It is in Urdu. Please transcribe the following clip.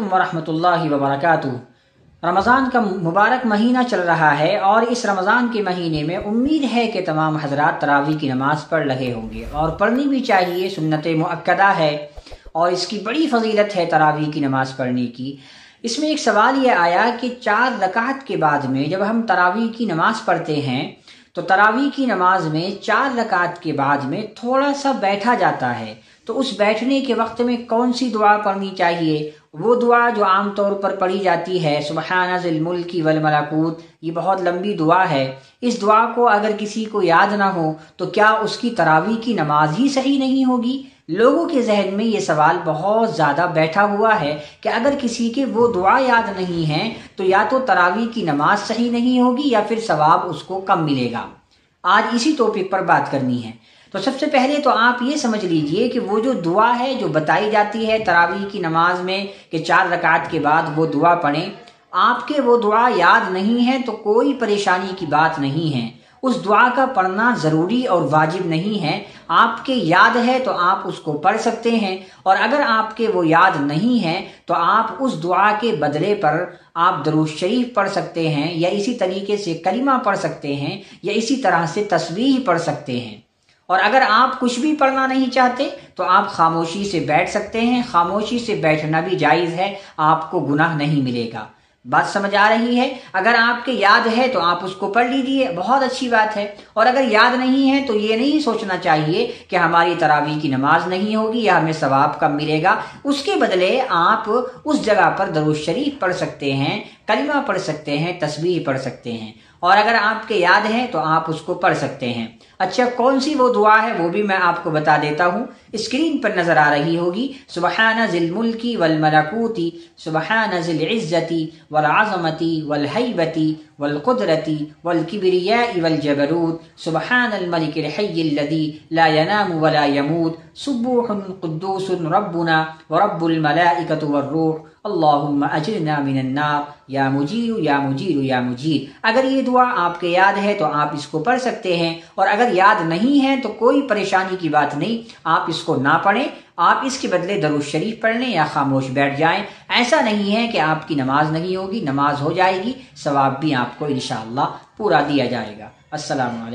علیکم ورحمۃ اللہ وبرکاتہ۔ رمضان کا مبارک مہینہ چل رہا ہے اور اس رمضان کے مہینے میں امید ہے کہ تمام حضرات تراویح کی نماز پڑھ رہے ہوں گے، اور پڑھنی بھی چاہیے، سنت مؤکدہ ہے اور اس کی بڑی فضیلت ہے تراویح کی نماز پڑھنے کی۔ اس میں ایک سوال یہ آیا کہ 4 رکعت کے بعد میں جب ہم تراویح کی نماز پڑھتے ہیں تو تراویح کی نماز میں 4 رکعت کے بعد میں تھوڑا سا بیٹھا جاتا ہے، تو اس بیٹھنے کے وقت میں کون سی دعا پڑھنی چاہیے؟ وہ دعا جو عام طور پر پڑھی جاتی ہے سبحان ذی الملک والملکوت، یہ بہت لمبی دعا ہے۔ اس دعا کو اگر کسی کو یاد نہ ہو تو کیا اس کی تراویح کی نماز ہی صحیح نہیں ہوگی؟ لوگوں کے ذہن میں یہ سوال بہت زیادہ بیٹھا ہوا ہے کہ اگر کسی کے وہ دعا یاد نہیں ہے تو یا تو تراویح کی نماز صحیح نہیں ہوگی یا پھر ثواب اس کو کم ملے گا۔ آج اسی ٹاپک پر بات کرنی ہے۔ تو سب سے پہلے تو آپ یہ سمجھ لیجئے کہ وہ جو دعا ہے جو بتائی جاتی ہے تراویح کی نماز میں کہ 4 رکعت کے بعد وہ دعا پڑھیں، آپ کے وہ دعا یاد نہیں ہے تو کوئی پریشانی کی بات نہیں ہے۔ اس دعا کا پڑھنا ضروری اور واجب نہیں ہے۔ آپ کے یاد ہے تو آپ اس کو پڑھ سکتے ہیں، اور اگر آپ کے وہ یاد نہیں ہے تو آپ اس دعا کے بدلے پر آپ درود شریف پڑھ سکتے ہیں، یا اسی طریقے سے کلمہ پڑھ سکتے ہیں، یا اسی طرح سے تسبیح پڑھ سکتے ہیں۔ اور اگر آپ کچھ بھی پڑھنا نہیں چاہتے تو آپ خاموشی سے بیٹھ سکتے ہیں۔ خاموشی سے بیٹھنا بھی جائز ہے، آپ کو گناہ نہیں ملے گا۔ بات سمجھ آ رہی ہے؟ اگر آپ کے یاد ہے تو آپ اس کو پڑھ لیجیے، بہت اچھی بات ہے۔ اور اگر یاد نہیں ہے تو یہ نہیں سوچنا چاہیے کہ ہماری تراویح کی نماز نہیں ہوگی یا ہمیں ثواب کم ملے گا۔ اس کے بدلے آپ اس جگہ پر درود شریف پڑھ سکتے ہیں، کلمہ پڑھ سکتے ہیں، تسبیح پڑھ سکتے ہیں، اور اگر آپ کے یاد ہے تو آپ اس کو پڑھ سکتے ہیں۔ اچھا، کون سی وہ دعا ہے وہ بھی میں آپ کو بتا دیتا ہوں، اسکرین پر نظر آ رہی ہوگی۔ سبحان ذی الملک والملکوت، سبحان ذی العزت والعظمت والہیبت والقدرت والکبریاء والجبروت، سبحان الملک الحی الذی لا ینام ولا یموت، سبوح قدوس ربنا ورب الملائکۃ والروح، اللہم اجرنا من النار، یا مجیر یا مجیر یا مجیر۔ اگر یہ دعا آپ کے یاد ہے تو آپ اس کو پڑھ سکتے ہیں، اور اگر یاد نہیں ہے تو کوئی پریشانی کی بات نہیں، آپ اس کو نہ پڑھیں، آپ اس کے بدلے درود شریف پڑھ لیں یا خاموش بیٹھ جائیں۔ ایسا نہیں ہے کہ آپ کی نماز نہیں ہوگی، نماز ہو جائے گی، ثواب بھی آپ کو انشاءاللہ پورا دیا جائے گا۔ السلام علیکم۔